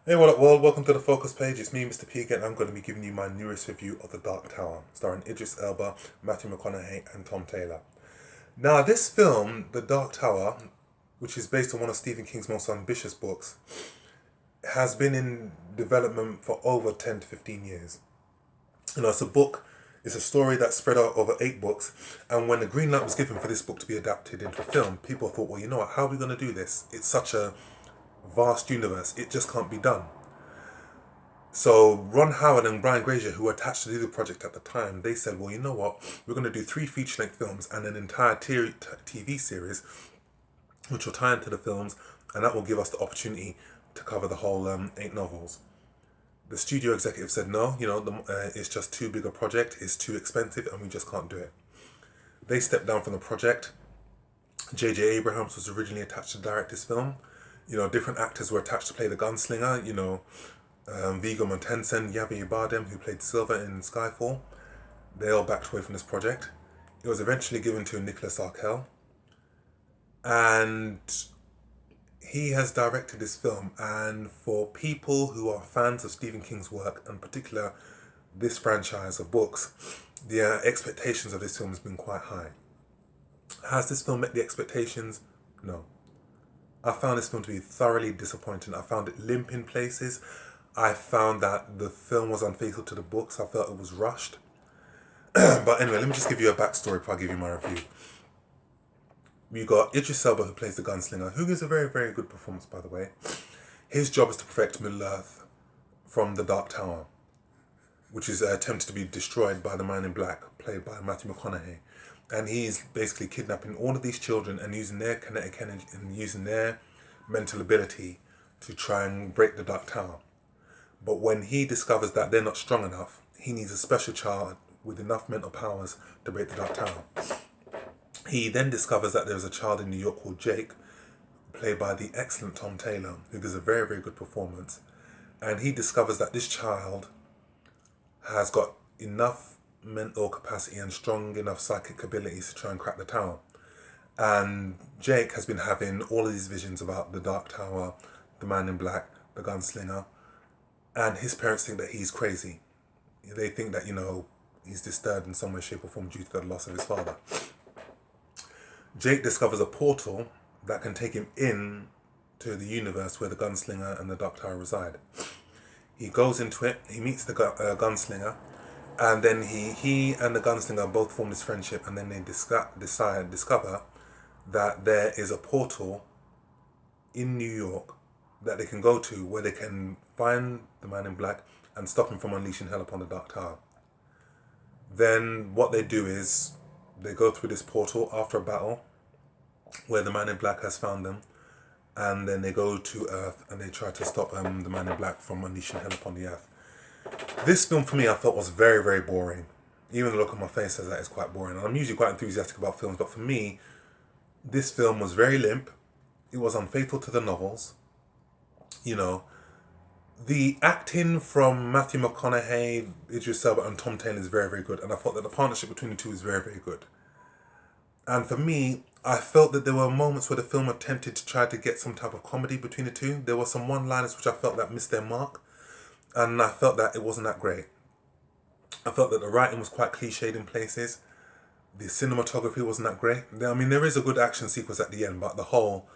Hey, what up, world? Welcome to the Focus page. It's me, Mr. P again. I'm going to be giving you my newest review of The Dark Tower, starring Idris Elba, Matthew McConaughey, and Tom Taylor. Now, this film, The Dark Tower, which is based on one of Stephen King's most ambitious books, has been in development for over 10 to 15 years. It's a book, it's a story that's spread out over 8 books, and when the green light was given for this book to be adapted into a film, people thought, well, you know what, how are we going to do this? It's such a vast universe, it just can't be done. So Ron Howard and Brian Grazer, who were attached to do the project at the time, they said, well, you know what? We're going to do 3 feature-length films and an entire TV series, which will tie into the films, and that will give us the opportunity to cover the whole 8 novels. The studio executive said, no, it's just too big a project, it's too expensive, and we just can't do it. They stepped down from the project. J.J. Abrams was originally attached to direct this film. Different actors were attached to play the gunslinger, Viggo Mortensen, Javier Bardem, who played Silver in Skyfall. They all backed away from this project. It was eventually given to Nicholas Arkell, and he has directed this film. And for people who are fans of Stephen King's work, and in particular this franchise of books, the expectations of this film has been quite high. Has this film met the expectations? No. I found this film to be thoroughly disappointing. I found it limp in places. I found that the film was unfaithful to the books. I felt it was rushed. But anyway, let me just give you a backstory before I give you my review. You got Idris Elba, who plays the gunslinger, who gives a very, very good performance, by the way. His job is to protect Middle-earth from the Dark Tower, which is attempted to be destroyed by the Man in Black, played by Matthew McConaughey. And he's basically kidnapping all of these children and using their kinetic energy and using their mental ability to try and break the Dark Tower. But when he discovers that they're not strong enough, he needs a special child with enough mental powers to break the Dark Tower. He then discovers that there's a child in New York called Jake, played by the excellent Tom Taylor, who gives a very, very good performance. And he discovers that this child has got enough mental capacity and strong enough psychic abilities to try and crack the tower. And Jake has been having all of these visions about the Dark Tower, the Man in Black, the gunslinger, and his parents think that he's crazy. They think that, he's disturbed in some way, shape or form due to the loss of his father. Jake discovers a portal that can take him in to the universe where the gunslinger and the Dark Tower reside. He goes into it, he meets the gunslinger, and then he and the gunslinger both form this friendship, and then they discover that there is a portal in New York that they can go to where they can find the Man in Black and stop him from unleashing hell upon the Dark Tower. Then what they do is they go through this portal after a battle where the Man in Black has found them, and then they go to Earth and they try to stop the Man in Black from unleashing hell upon the Earth. This film for me I thought was very, very boring. Even the look on my face says that it's quite boring. And I'm usually quite enthusiastic about films, but for me, this film was very limp. It was unfaithful to the novels. The acting from Matthew McConaughey, Idris Elba and Tom Taylor is very, very good. And I thought that the partnership between the two is very, very good. And for me, I felt that there were moments where the film attempted to try to get some type of comedy between the two. There were some one-liners which I felt that missed their mark. And I felt that it wasn't that great. I felt that the writing was quite cliched in places. The cinematography wasn't that great. I mean, there is a good action sequence at the end, but the whole,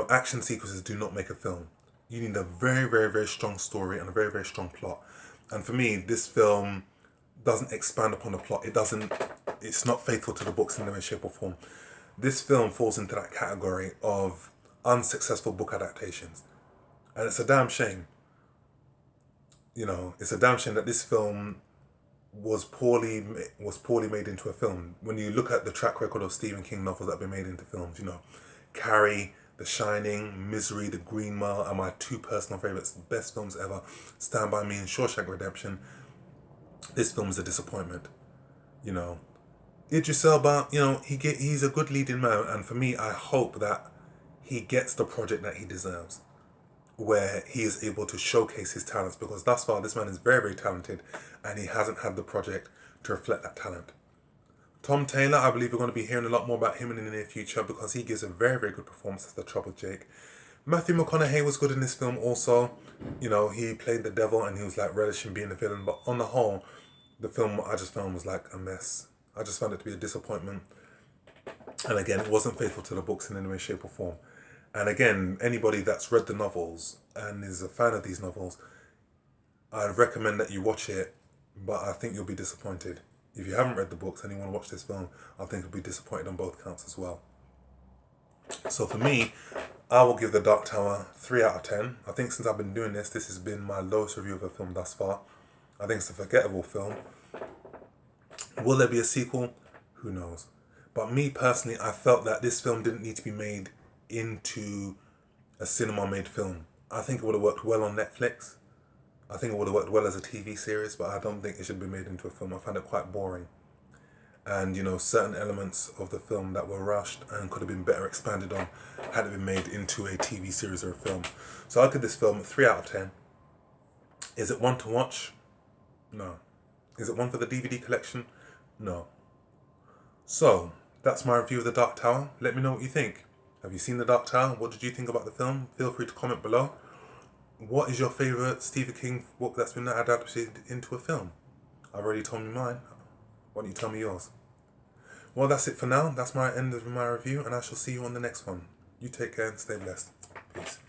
action sequences do not make a film. You need a very, very, very strong story and a very, very strong plot. And for me, this film doesn't expand upon the plot. It's not faithful to the books in any way, shape or form. This film falls into that category of unsuccessful book adaptations. And it's a damn shame. It's a damn shame that this film was poorly made into a film. When you look at the track record of Stephen King novels that have been made into films, Carrie, The Shining, Misery, The Green Mile are my 2 personal favourites, best films ever. Stand By Me and Shawshank Redemption. This film is a disappointment. Idris Elba, he's a good leading man, and for me, I hope that he gets the project that he deserves, where he is able to showcase his talents, because thus far this man is very, very talented and he hasn't had the project to reflect that talent. Tom Taylor, I believe we're going to be hearing a lot more about him in the near future because he gives a very, very good performance as the Troubled Jake. Matthew McConaughey was good in this film also. You know, he played the devil and he was like relishing being the villain. But on the whole, the film I just found was like a mess. I just found it to be a disappointment. And again, it wasn't faithful to the books in any way, shape or form. And again, anybody that's read the novels and is a fan of these novels, I'd recommend that you watch it, but I think you'll be disappointed. If you haven't read the books and you want to watch this film, I think you'll be disappointed on both counts as well. So for me, I will give The Dark Tower 3 out of 10. I think since I've been doing this, this has been my lowest review of a film thus far. I think it's a forgettable film. Will there be a sequel? Who knows? But me personally, I felt that this film didn't need to be made into a cinema-made film. I think it would have worked well on Netflix. I think it would have worked well as a TV series, but I don't think it should be made into a film. I found it quite boring. And, you know, certain elements of the film that were rushed and could have been better expanded on had it been made into a TV series or a film. So I'll give this film 3 out of 10. Is it one to watch? No. Is it one for the DVD collection? No. So, that's my review of The Dark Tower. Let me know what you think. Have you seen The Dark Tower? What did you think about the film? Feel free to comment below. What is your favourite Stephen King book that's been adapted into a film? I've already told you mine. Why don't you tell me yours? Well, that's it for now. That's my end of my review, and I shall see you on the next one. You take care and stay blessed. Peace.